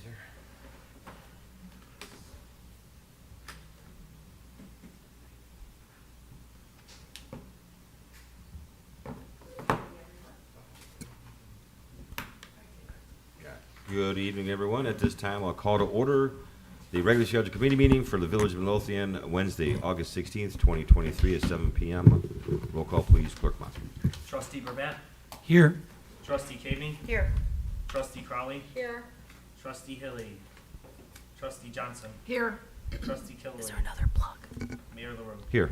sir. Good evening, everyone. At this time, I'll call to order the regularly scheduled committee meeting for the Village of Midlothian, Wednesday, August 16th, 2023 at 7 p.m. Roll call, please, Clerk Monson. Trustee Burbatt. Here. Trustee Cavey. Here. Trustee Crowley. Here. Trustee Hilly. Trustee Johnson. Here. Trustee Kilroy. Is there another plug? Mayor LaRue. Here.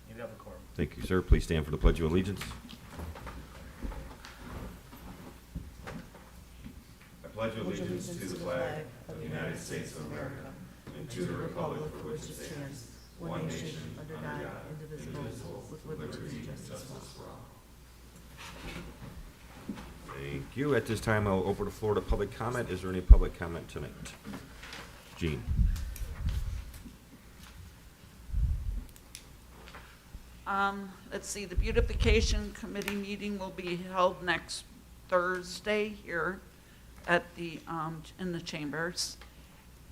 You have a quorum. Thank you, sir. Please stand for the Pledge of Allegiance. I pledge allegiance to the flag of the United States of America and to the republic for which it stands, one nation, under God, indivisible, with liberty and justice for all. Thank you. At this time, I'll open the floor to public comment. Is there any public comment tonight? Jean. Let's see, the beautification committee meeting will be held next Thursday here at the, in the chambers.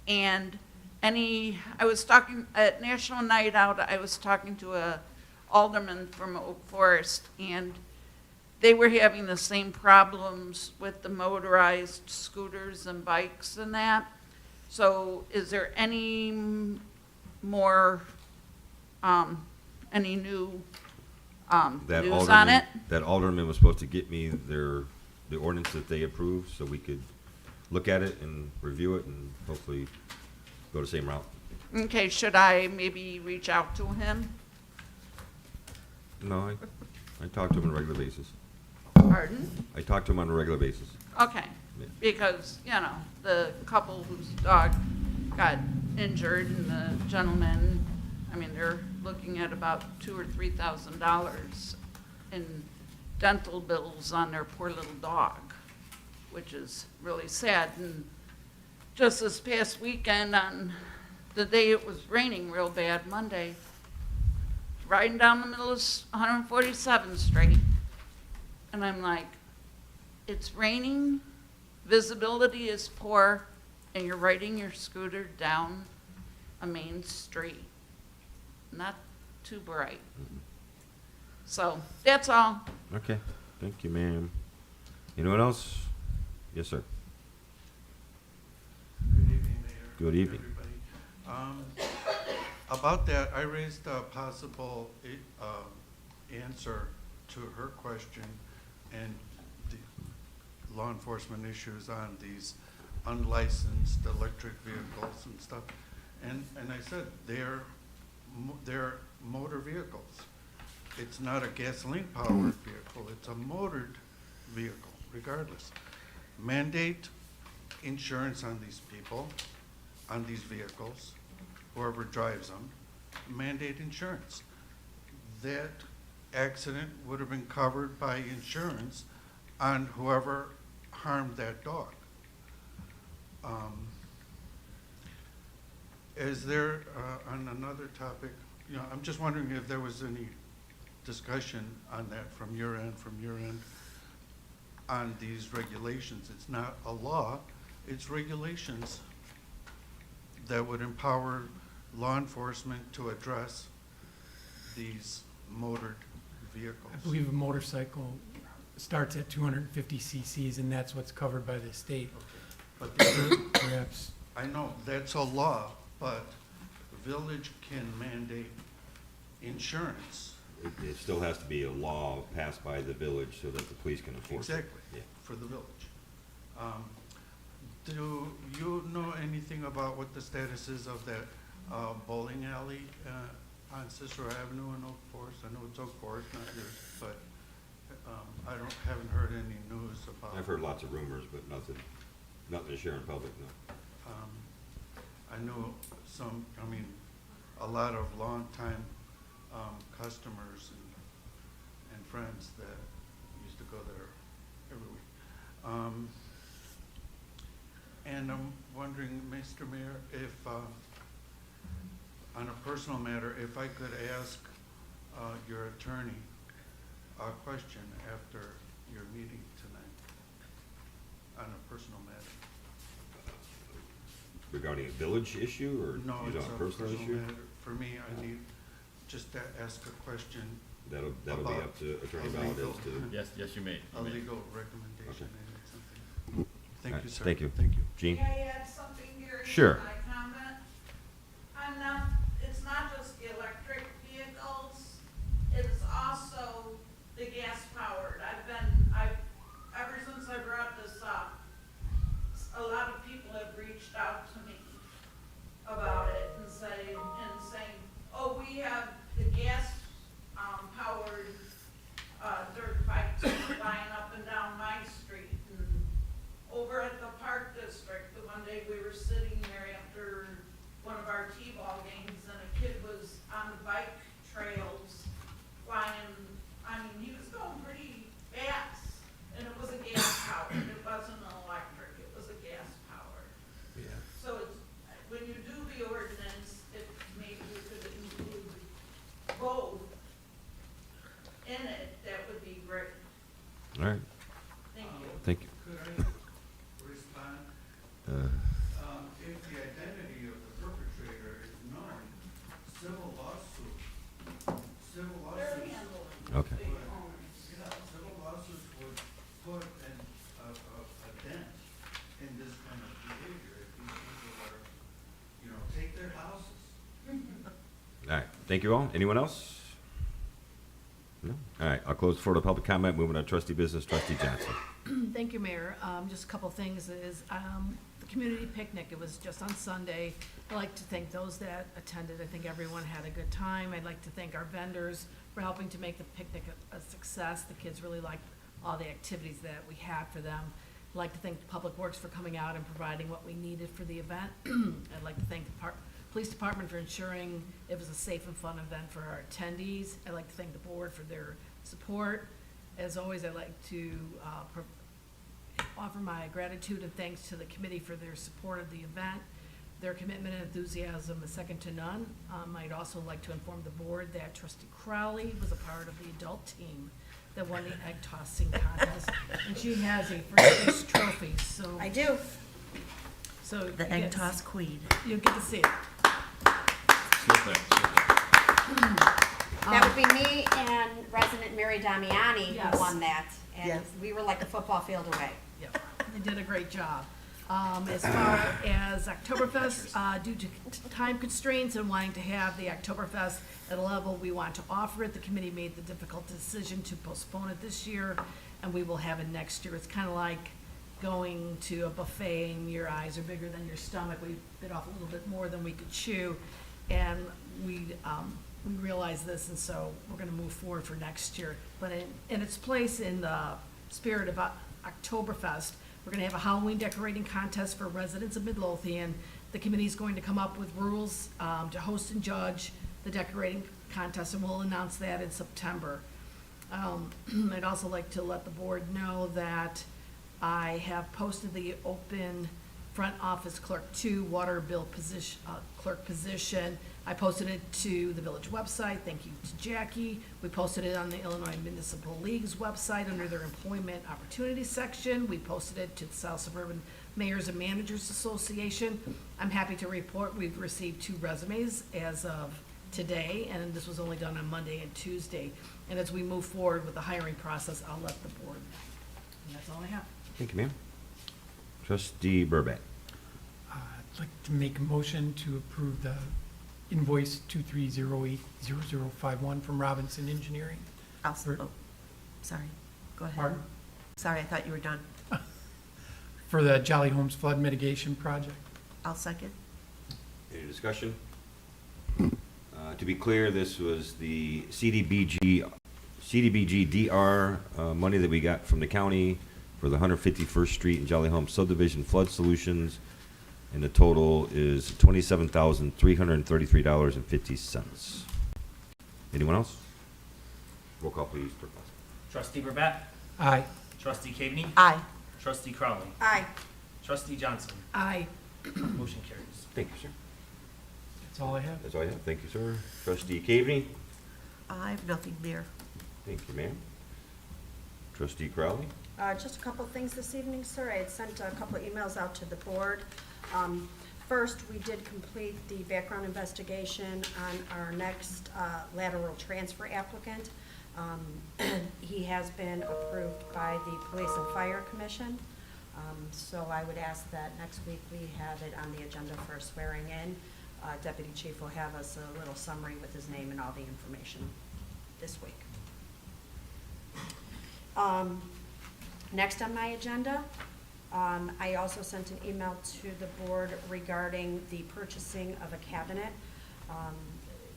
And I was talking, at National Night Out, I was talking to a alderman from Oak Forest, and they were having the same problems with the motorized scooters and bikes and that. So is there any more, any new news on it? That alderman was supposed to get me the ordinance that they approved so we could look at it and review it and hopefully go the same route. Okay, should I maybe reach out to him? No, I talk to him on a regular basis. Pardon? I talk to him on a regular basis. Okay, Yeah. because, you know, the couple whose dog got injured and the gentleman, I mean, they're looking at about $2,000 or $3,000 in dental bills on their poor little dog, which is really sad. And just this past weekend, on the day it was raining real bad, Monday, riding down the middle of 147th Street, and I'm like, it's raining, visibility is poor, and you're riding your scooter down a main street. Not too bright. So, that's all. Okay, thank you, ma'am. Anyone else? Yes, sir. Good evening, Mayor. Good evening. Everybody. About that, I raised a possible answer to her question and the law enforcement issues on these unlicensed electric vehicles and stuff. And I said, they're motor vehicles. It's not a gasoline-powered vehicle, it's a motored vehicle, regardless. Mandate insurance on these people, on these vehicles, whoever drives them, mandate insurance. That accident would have been covered by insurance on whoever harmed that dog. Is there, on another topic, you know, I'm just wondering if there was any discussion on that from your end, on these regulations. It's not a law, it's regulations that would empower law enforcement to address these motored vehicles. I believe a motorcycle starts at 250 cc's, and that's what's covered by the state. But Perhaps, I know that's a law, but the village can mandate insurance. It still has to be a law passed by the village so that the police can enforce it. Exactly, Yeah. for the village. Do you know anything about what the status is of that bowling alley on Cicero Avenue in Oak Forest? I know it's Oak Forest, not yours, but I haven't heard any news about. I've heard lots of rumors, but nothing to share in public, no. I know a lot of longtime customers and friends that used to go there every week. And I'm wondering, Mr. Mayor, if, on a personal matter, if I could ask your attorney a question after your meeting tonight on a personal matter. regarding a village issue, or No, is it it's on a a personal issue? matter. For me, I need just to ask a question, That'll be about up to Attorney a Valdez legal- to, Yes, you may. a legal recommendation and something. Thank Alright, you, sir. thank you. Thank you. Gene? May I add something, Gary? Sure. My comment? It's not just the electric vehicles, it's also the gas powered. Ever since I brought this up, a lot of people have reached out to me about it and saying, oh, we have the gas, powered, dirt bikes flying up and down my street. And over at the Park District, the one day we were sitting there after one of our T-ball games, and a kid was on the bike trails flying, he was going pretty fast, and it was a gas powered, it wasn't an electric, it was a gas powered. Yeah. So it's, when you do the ordinance, if maybe we could include both in it, that would be great. All right, Thank you. thank you. Could I respond? If the identity of the perpetrator is known, civil They're lawsuits, handling Okay. the owners. yeah, civil lawsuits would put a dent in this kind of behavior if these people are, take their houses. All right, thank you all. Anyone else? No? All right, I'll close for the public comment. Moving on to trustee business, trustee Johnson. Thank you, Mayor. Just a couple things is, the community picnic, it was just on Sunday. I'd like to thank those that attended. I think everyone had a good time. I'd like to thank our vendors for helping to make the picnic a success. The kids really liked all the activities that we had for them. I'd like to thank Public Works for coming out and providing what we needed for the event. I'd like to thank the police department for ensuring it was a safe and fun event for our attendees. I'd like to thank the board for their support. As always, I'd like to offer my gratitude and thanks to the committee for their support of the event. Their commitment and enthusiasm is second to none. I'd also like to inform the board that Trustee Crowley was a part of the adult team that won the egg tossing contest, and she has a first place trophy, so. I do, So the you egg get- toss queen. You'll get to see it. Slip that. That would be me and resident Mary Damiani Yes. who won that. And Yes. we were like a football field away. Yep, they did a great job. As far as Oktoberfest, due to time constraints and wanting to have the Oktoberfest at a level we want to offer it, the committee made the difficult decision to postpone it this year, and we will have it next year. It's kind of like going to a buffet and your eyes are bigger than your stomach. We bit off a little bit more than we could chew, and we realize this, and so we're gonna move forward for next year. But in its place, in the spirit of Oktoberfest, we're gonna have a Halloween decorating contest for residents of Midlothian. The committee's going to come up with rules to host and judge the decorating contest, and we'll announce that in September. I'd also like to let the board know that I have posted the open front office clerk 2 water bill position, clerk position. I posted it to the village website. Thank you to Jackie. We posted it on the Illinois Municipal League's website under their employment opportunity section. We posted it to the South Suburban Mayors and Managers Association. I'm happy to report we've received 2 resumes as of today, and this was only done on Monday and Tuesday. And as we move forward with the hiring process, I'll let the board know. And that's all I have. Thank you, ma'am. Trustee Burbank. I'd like to make a motion to approve the invoice 23080051 from Robinson Engineering. Sorry, go ahead. Pardon? Sorry, I thought you were done. For the Jolly Homes flood mitigation project. I'll second. Any discussion? To be clear, this was the CDBG DR money that we got from the county for the 151st Street and Jolly Home subdivision flood solutions, and the total is $27,333.50. Anyone else? Roll call, please. Clerk Clausen. Trustee Burbett, Aye. trustee Cagney, Aye. trustee Crowley, Aye. trustee Johnson. Aye. Motion carries. Thank you, sir. That's all I have. That's all I have. Thank you, sir. Trustee Caveney. I have nothing, Mayor. Thank you, ma'am. Trustee Crowley. Just a couple of things this evening, sir. I had sent a couple of emails out to the board. First, we did complete the background investigation on our next lateral transfer applicant. He has been approved by the Police and Fire Commission. So I would ask that next week we have it on the agenda for swearing in. Deputy Chief will have us a little summary with his name and all the information this week. Next on my agenda, I also sent an email to the board regarding the purchasing of a cabinet.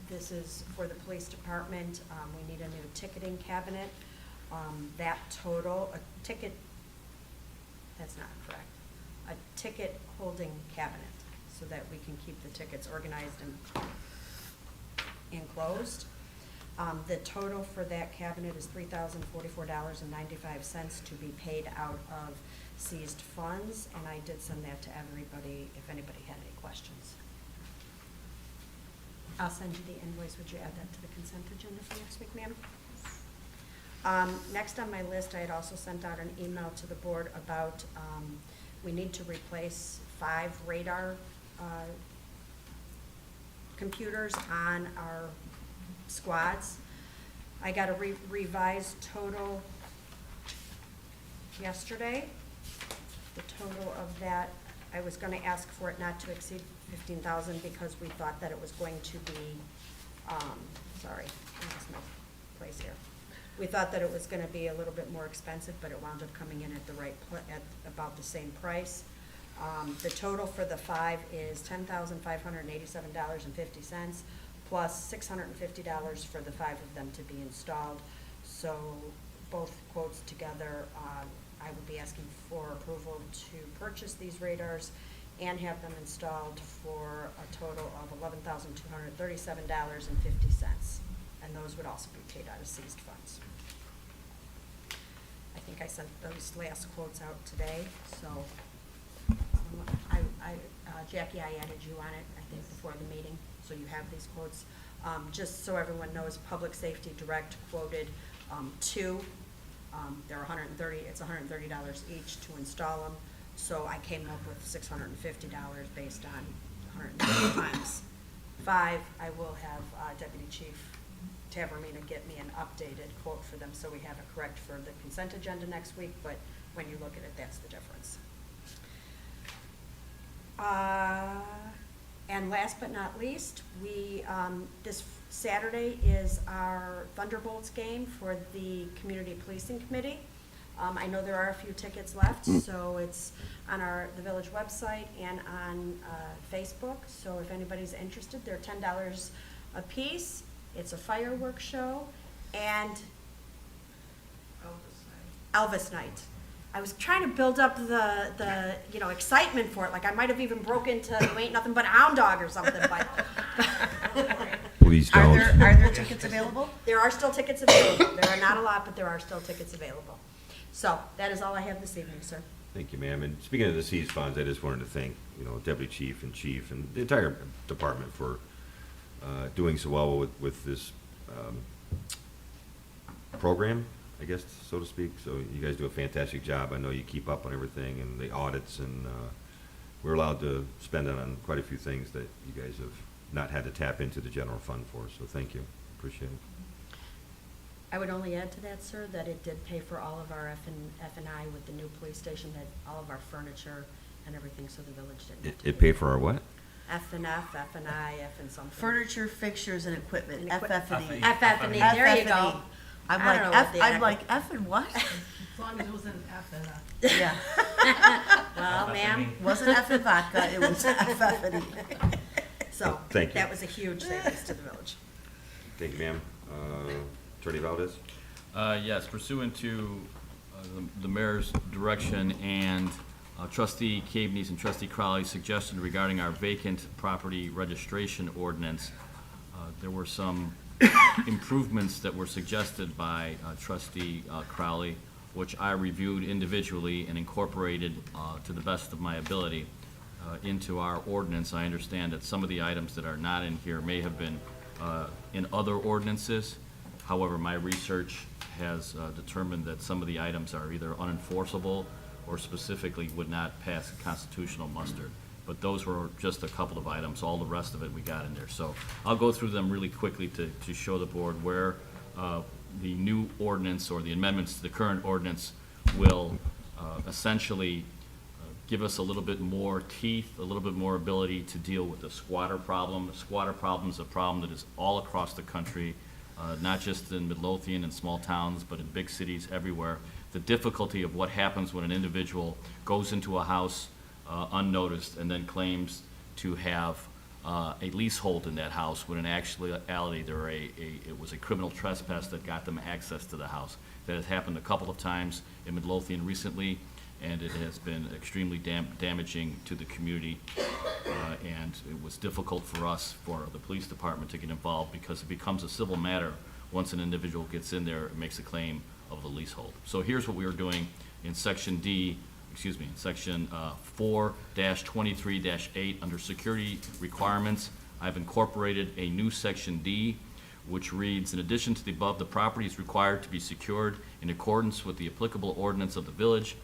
This is for the police department. We need a new ticketing cabinet. That total, that's not correct, a ticket holding cabinet so that we can keep the tickets organized and enclosed. The total for that cabinet is $3,044.95 to be paid out of seized funds, and I did send that to everybody if anybody had any questions. I'll send you the invoice. Would you add that to the consent agenda for next week, ma'am? Next on my list, I had also sent out an email to the board about we need to replace 5 radar computers on our squads. I got a revised total yesterday. The total of that, I was gonna ask for it not to exceed 15,000 because we thought that it was going to be, sorry, I lost my place here. We thought that it was gonna be a little bit more expensive, but it wound up coming in at the right, at about the same price. The total for the 5 is $10,587.50 plus $650 for the 5 of them to be installed. So both quotes together, I would be asking for approval to purchase these radars and have them installed for a total of $11,237.50. And those would also be paid out of seized funds. I think I sent those last quotes out today, so Jackie, I added you on it, I think, before the meeting, so you have these quotes. Just so everyone knows, Public Safety Direct quoted 2. They're it's $130 each to install them, so I came up with $650 based on 130 times 5. I will have Deputy Chief Tavermina get me an updated quote for them, so we have it correct for the consent agenda next week, but when you look at it, that's the difference. And last but not least, we, this Saturday is our Thunderbolts game for the Community Policing Committee. I know there are a few tickets left, so it's on the village website and on Facebook. So if anybody's interested, they're $10 a piece. It's a fireworks show and Elvis Night. I was trying to build up the excitement for it. Like I might have even broke into You Ain't Nothing But a Hound Dog or something. But Please don't. Are there tickets available? there are still tickets available. There are not a lot, but there are still tickets available. So that is all I have this evening, sir. Thank you, ma'am. And speaking of the seized funds, I just wanted to thank, Deputy Chief and the entire department for doing so well with this program, I guess, so to speak. So you guys do a fantastic job. I know you keep up on everything and the audits, and we're allowed to spend it on quite a few things that you guys have not had to tap into the general fund for. So thank you. Appreciate it. I would only add to that, sir, that it did pay for all of our F&I with the new police station, that all of our furniture and everything, so the village didn't have to. It paid for our what? F&F, F&I, F and something. Furniture, fixtures, and equipment, And equip- FF&E. FF&E, there you go. I'm I don't know what the I'm heck- like, F and what? As long as it was an F and a. Yeah, Well, ma'am, wasn't F and vodka, it was FF&E. so Thank you. that was a huge savings to the village. Thank you, ma'am. Attorney Valdez? Yes, pursuant to the mayor's direction and trustee Caveney's and trustee Crowley's suggestion regarding our vacant property registration ordinance, there were some improvements that were suggested by trustee Crowley, which I reviewed individually and incorporated to the best of my ability into our ordinance. I understand that some of the items that are not in here may have been in other ordinances. However, my research has determined that some of the items are either unenforceable or specifically would not pass constitutional muster. but those were just a couple of items. All the rest of it we got in there. So I'll go through them really quickly to show the board where the new ordinance or the amendments to the current ordinance will essentially give us a little bit more teeth, a little bit more ability to deal with the squatter problem. The squatter problem is a problem that is all across the country, not just in Midlothian and small towns, but in big cities everywhere. The difficulty of what happens when an individual goes into a house unnoticed and then claims to have a leasehold in that house, when in actuality it was a criminal trespass that got them access to the house. That has happened a couple of times in Midlothian recently, and it has been extremely damaging to the community. And it was difficult for us, for the police department, to get involved because it becomes a civil matter once an individual gets in there and makes a claim of the leasehold. So here's what we are doing in section 4-23-8 under security requirements. I've incorporated a new section D, which reads, in addition to the above, the property is required to be secured in accordance with the applicable ordinance of the village.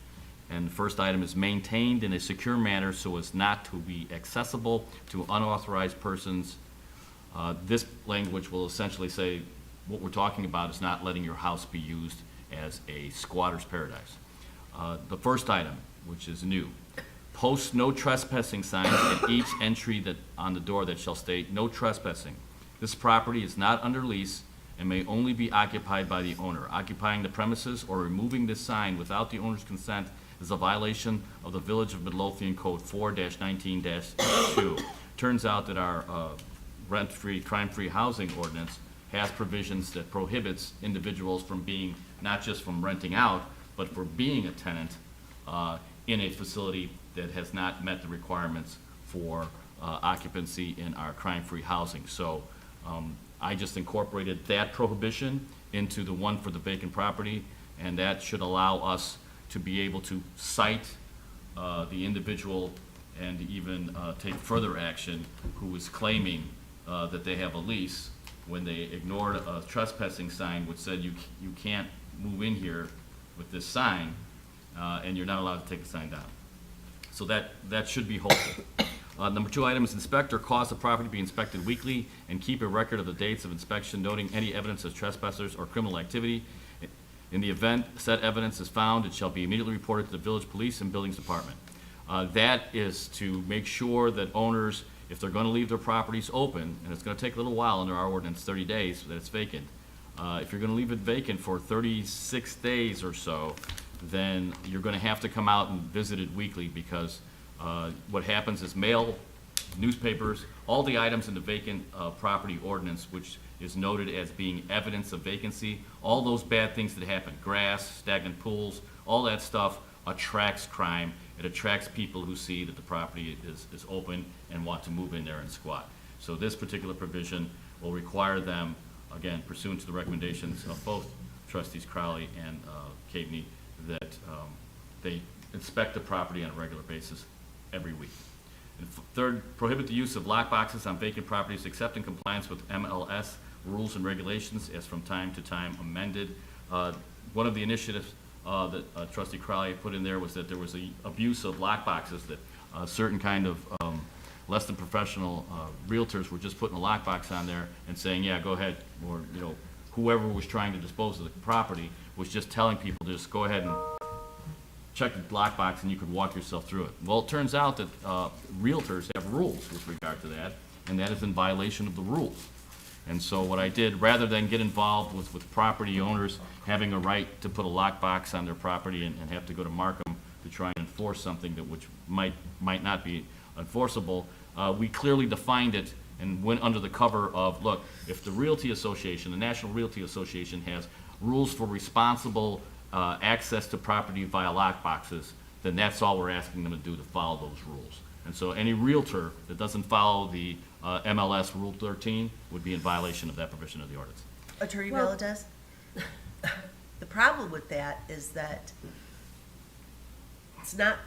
And the first item is maintained in a secure manner so as not to be accessible to unauthorized persons. This language will essentially say what we're talking about is not letting your house be used as a squatter's paradise. The first item, which is new, post no trespassing signs at each entry on the door that shall state no trespassing. This property is not under lease and may only be occupied by the owner. Occupying the premises or removing this sign without the owner's consent is a violation of the Village of Midlothian Code 4-19-2. Turns out that our rent-free, crime-free housing ordinance has provisions that prohibits individuals from being, not just from renting out, but for being a tenant in a facility that has not met the requirements for occupancy in our crime-free housing. So I just incorporated that prohibition into the one for the vacant property, and that should allow us to be able to cite the individual and even take further action who is claiming that they have a lease when they ignored a trespassing sign which said you can't move in here with this sign, and you're not allowed to take the sign down. So that should be hopeful. Number 2 item is inspect or cause the property to be inspected weekly and keep a record of the dates of inspection, noting any evidence of trespassers or criminal activity. In the event said evidence is found, it shall be immediately reported to the village police and buildings department. That is to make sure that owners, if they're going to leave their properties open, and it's going to take a little while under our ordinance, 30 days that it's vacant. If you're going to leave it vacant for 36 days or so, then you're going to have to come out and visit it weekly, because what happens is mail, newspapers, all the items in the vacant property ordinance, which is noted as being evidence of vacancy, all those bad things that happen, grass, stagnant pools, all that stuff attracts crime. It attracts people who see that the property is open and want to move in there and squat. So this particular provision will require them, again, pursuant to the recommendations of both trustees Crowley and Caveney, that they inspect the property on a regular basis every week. And third, prohibit the use of lockboxes on vacant properties except in compliance with MLS rules and regulations as from time to time amended. One of the initiatives that Trustee Crowley put in there was that there was the abuse of lockboxes, that certain kind of less than professional realtors were just putting a lockbox on there and saying, yeah, go ahead, or whoever was trying to dispose of the property was just telling people to just go ahead and check the lockbox and you could walk yourself through it. Well, it turns out that realtors have rules with regard to that, and that is in violation of the rules. And so what I did, rather than get involved with property owners having a right to put a lockbox on their property and have to go to Markham to try and enforce something that which might not be enforceable, we clearly defined it and went under the cover of, look, if the Realty Association, the National Realty Association, has rules for responsible access to property via lockboxes, then that's all we're asking them to do, to follow those rules. And so any realtor that doesn't follow the MLS Rule 13 would be in violation of that provision of the ordinance. Attorney Valadez? The problem with that is that it's not,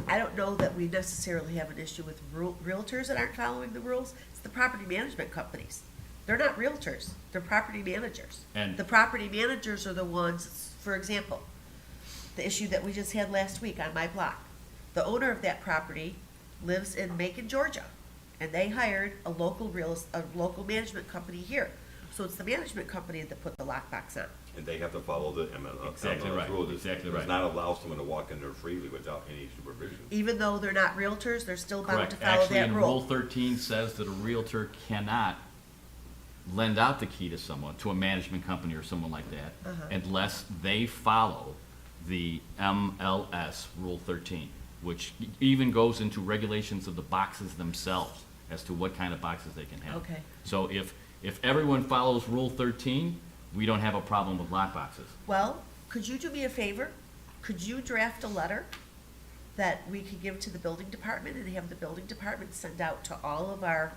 I don't know that we necessarily have an issue with realtors that aren't following the rules. It's the property management companies. They're not realtors, they're property managers. And the property managers are the ones, for example, the issue that we just had last week on my block. The owner of that property lives in Macon, Georgia, and they hired a local management company here. So it's the management company that put the lockbox on. And they have to follow the Exactly right, rules. exactly It right. does not allow someone to walk in there freely without any supervision. Even though they're not realtors, they're still bound Correct. to follow Actually, that in Rule rule. 13 says that a realtor cannot lend out the key to someone, to a management company or someone like that, unless they follow the MLS Rule 13, which even goes into regulations of the boxes themselves as to what kind of boxes they can have. Okay. So if everyone follows Rule 13, we don't have a problem with lock boxes. Well, could you do me a favor? Could you draft a letter that we could give to the building department and have the building department send out to all of our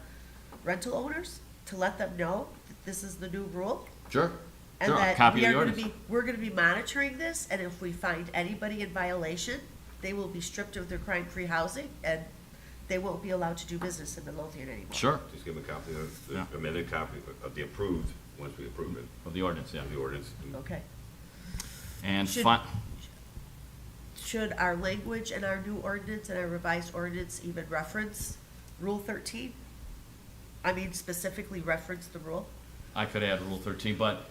rental owners to let them know that this is the new rule? Sure. And Sure, a that copy we of are the gonna ordinance. we're gonna be monitoring this, and if we find anybody in violation, they will be stripped of their crime-free housing, and they won't be allowed to do business in Midlothian anymore. Sure, Just give them a copy of, Yeah. the amended copy of the approved, once we approve it, of the ordinance, yeah. of the ordinance. Okay. And Should- Should our language in our new ordinance and our revised ordinance even reference Rule 13? I mean, specifically reference the rule? I could add Rule 13, but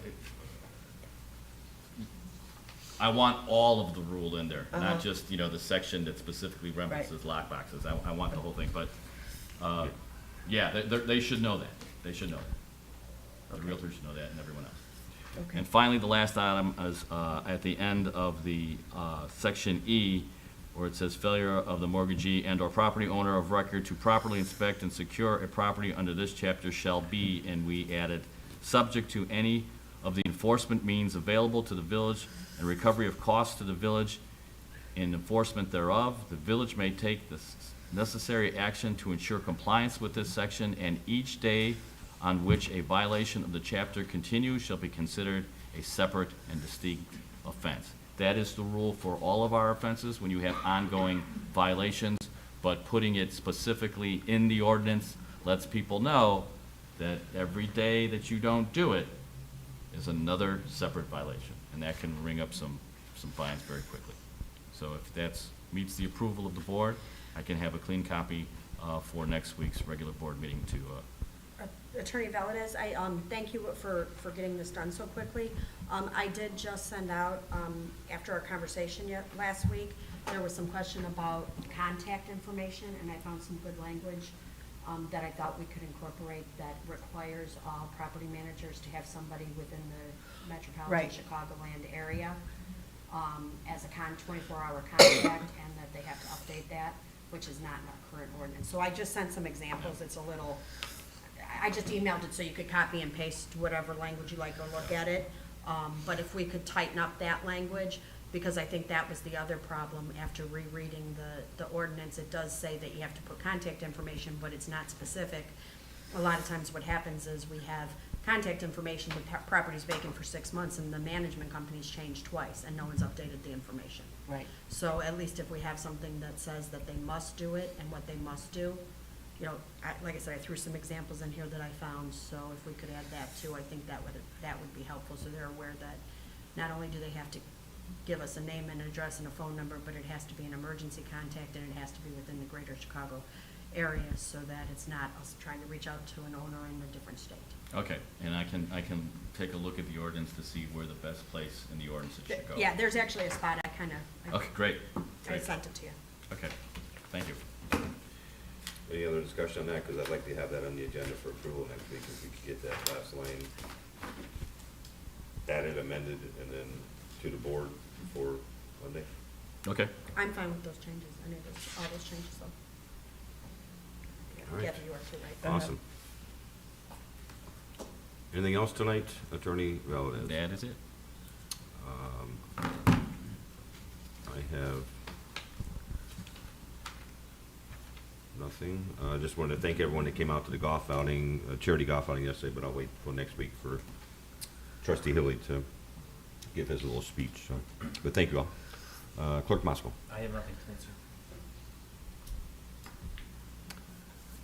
I want all of the rule in there, Uh-huh. not just, the section that specifically references lock boxes. I want the whole thing, but, yeah, they should know that. They should know that. The realtors should know that and everyone else. Okay. And finally, the last item is at the end of the section E, where it says failure of the mortgagee and/or property owner of record to properly inspect and secure a property under this chapter shall be, and we added, subject to any of the enforcement means available to the village and recovery of costs to the village in enforcement thereof. The village may take the necessary action to ensure compliance with this section, and each day on which a violation of the chapter continues shall be considered a separate and distinct offense. That is the rule for all of our offenses when you have ongoing violations, but putting it specifically in the ordinance lets people know that every day that you don't do it is another separate violation, and that can ring up some fines very quickly. So if that meets the approval of the board, I can have a clean copy for next week's regular board meeting to Attorney Valadez, I thank you for getting this done so quickly. I did just send out, after our conversation last week, there was some question about contact information, and I found some good language that I thought we could incorporate that requires all property managers to have somebody within the metropolitan Right. Chicagoland area as a 24-hour contact, and that they have to update that, which is not in our current ordinance. So I just sent some examples. It's a little, I just emailed it so you could copy and paste whatever language you like or look at it. But if we could tighten up that language, because I think that was the other problem after rereading the ordinance. It does say that you have to put contact information, but it's not specific. A lot of times what happens is we have contact information, the property's vacant for 6 months, and the management company's changed twice, and no one's updated the information. Right. So at least if we have something that says that they must do it and what they must do, like I said, I threw some examples in here that I found, so if we could add that too, I think that would be helpful, so they're aware that not only do they have to give us a name and address and a phone number, but it has to be an emergency contact, and it has to be within the greater Chicago area, so that it's not us trying to reach out to an owner in a different state. Okay, and I can take a look at the ordinance to see where the best place in the ordinance it should go. Yeah, there's actually a spot Okay, great, I great. sent it to you. Okay, thank you. Any other discussion on that? Because I'd like to have that on the agenda for approval next week, if we could get that last line added, amended, and then to the board before Monday. Okay, I'm fine with those changes, all those changes, though. All right. Yeah, you are too, right? Awesome. Anything else tonight, Attorney Valadez? that is it. I have nothing. Just wanted to thank everyone that came out to the golf outing, charity golf outing yesterday, but I'll wait till next week for Trustee Hilly to give his little speech. So, but thank you all. Clerk Moscow. I have nothing tonight, sir.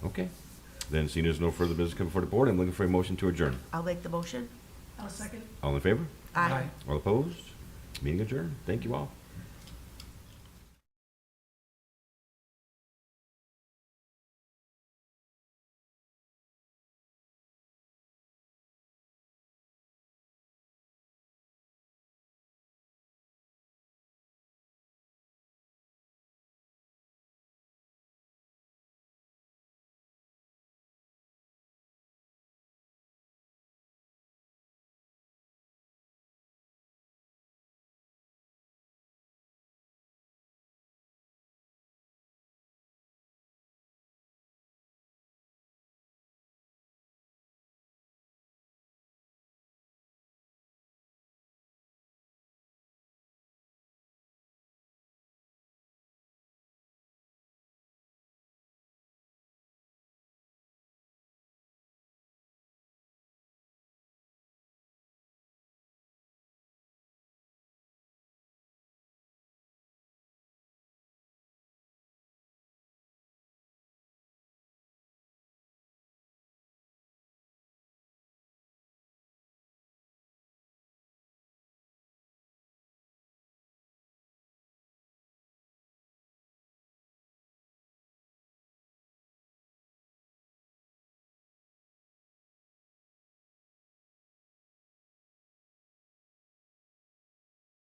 Okay. Then seeing there's no further business coming before the board, I'm looking for a motion to adjourn. I'll make the motion. I'll second. All in favor? Aye. All opposed? Meeting adjourned. Thank you all.